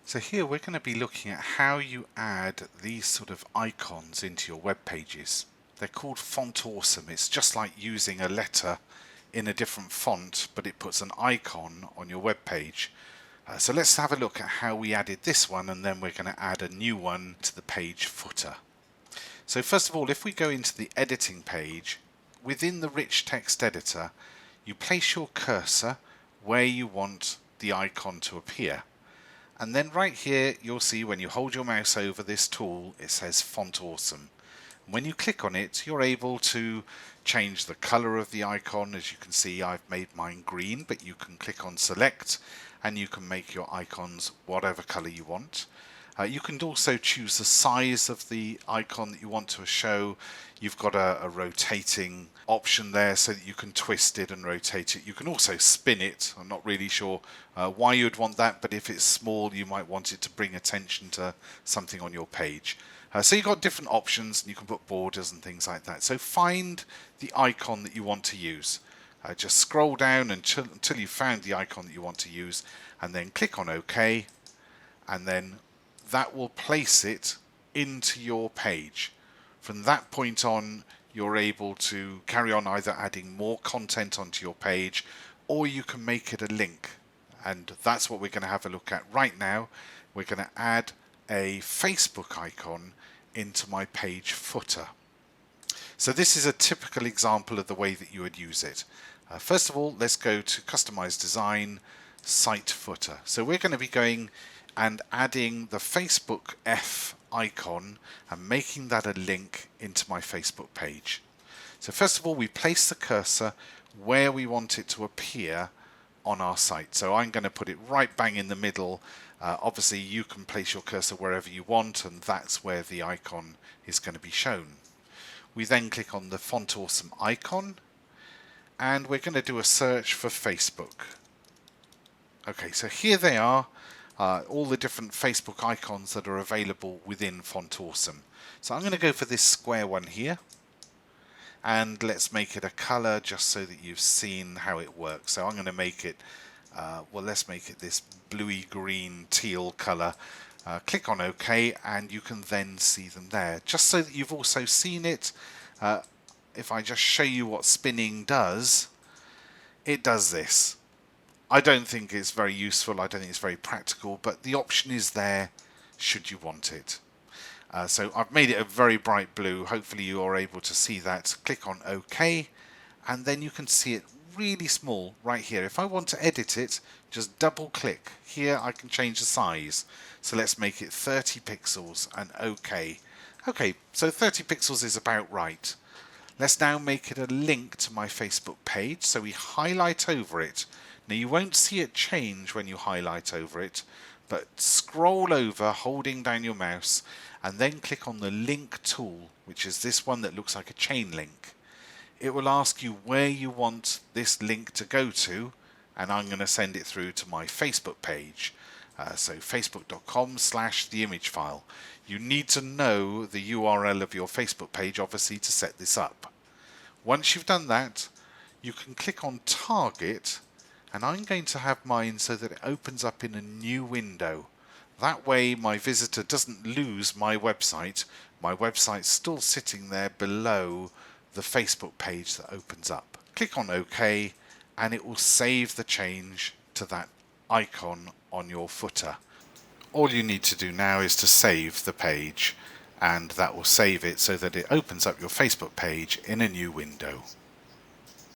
So here we're going to be looking at how you add these sort of icons into your web pages. They're called Font Awesome. It's just like using a letter in a different font, but it puts an icon on your web page. So let's have a look at how we added this one, and then we're going to add a new one to the page footer. So first of all, if we go into the editing page, within the rich text editor, you place your cursor where you want the icon to appear. And then right here, you'll see when you hold your mouse over this tool, it says Font Awesome. When you click on it, you're able to change the color of the icon. As you can see, I've made mine green, but you can click on Select and you can make your icons whatever color you want. You can also choose the size of the icon that you want to show. You've got a rotating option there so that you can twist it and rotate it. You can also spin it. I'm not really sure why you'd want that, but if it's small, you might want it to bring attention to something on your page. So you've got different options, and you can put borders and things like that. So find the icon that you want to use. Just scroll down until you've found the icon that you want to use, and then click on OK, and then that will place it into your page. From that point on, you're able to carry on either adding more content onto your page, or you can make it a link. And that's what we're going to have a look at right now. We're going to add a Facebook icon into my page footer. So this is a typical example of the way that you would use it. First of all, let's go to Customize Design, Site Footer. So we're going to be going and adding the Facebook F icon and making that a link into my Facebook page. So first of all, we place the cursor where we want it to appear on our site. So I'm going to put it right bang in the middle. Obviously you can place your cursor wherever you want, and that's where the icon is going to be shown. We then click on the Font Awesome icon, and we're going to do a search for Facebook. Okay, so here they are. All the different Facebook icons that are available within Font Awesome. So I'm going to go for this square one here, and let's make it a color just so that you've seen how it works. So I'm going to make it, well, let's make it this bluey green teal color. Click on OK, and you can then see them there. Just so that you've also seen it, if I just show you what spinning does, it does this. I don't think it's very useful, I don't think it's very practical, but the option is there should you want it. So I've made it a very bright blue. Hopefully you are able to see that. Click on OK, and then you can see it really small right here. If I want to edit it, just double click. Here I can change the size. So let's make it 30 pixels and OK. Okay, so 30 pixels is about right. Let's now make it a link to my Facebook page. So we highlight over it. Now you won't see it change when you highlight over it, but scroll over holding down your mouse and then click on the link tool, which is this one that looks like a chain link. It will ask you where you want this link to go to, and I'm going to send it through to my Facebook page. So facebook.com/theimagefile. You need to know the URL of your Facebook page, obviously, to set this up. Once you've done that, you can click on Target, and I'm going to have mine so that it opens up in a new window. That way my visitor doesn't lose my website. My website's still sitting there below the Facebook page that opens up. Click on OK, and it will save the change to that icon on your footer. All you need to do now is to save the page, and that will save it so that it opens up your Facebook page in a new window.